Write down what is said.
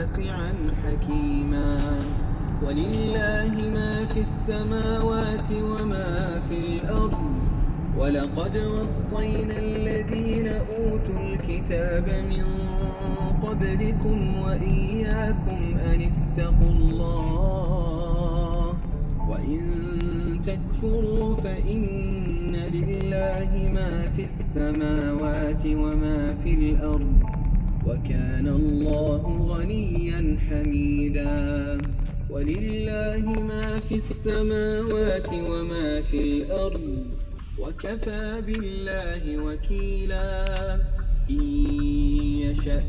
واسعا حكيما. ولله ما في السماوات وما في الأرض. ولقد وصينا الذين أوتوا الكتاب من قبلكم وإياكم أن اتقوا الله. وإن تكفروا فإن لله ما في السماوات وما في الأرض، وكان الله غنيا حميدا. ولله ما في السماوات وما في الأرض، وكفى بالله وكيلا. إن يشأ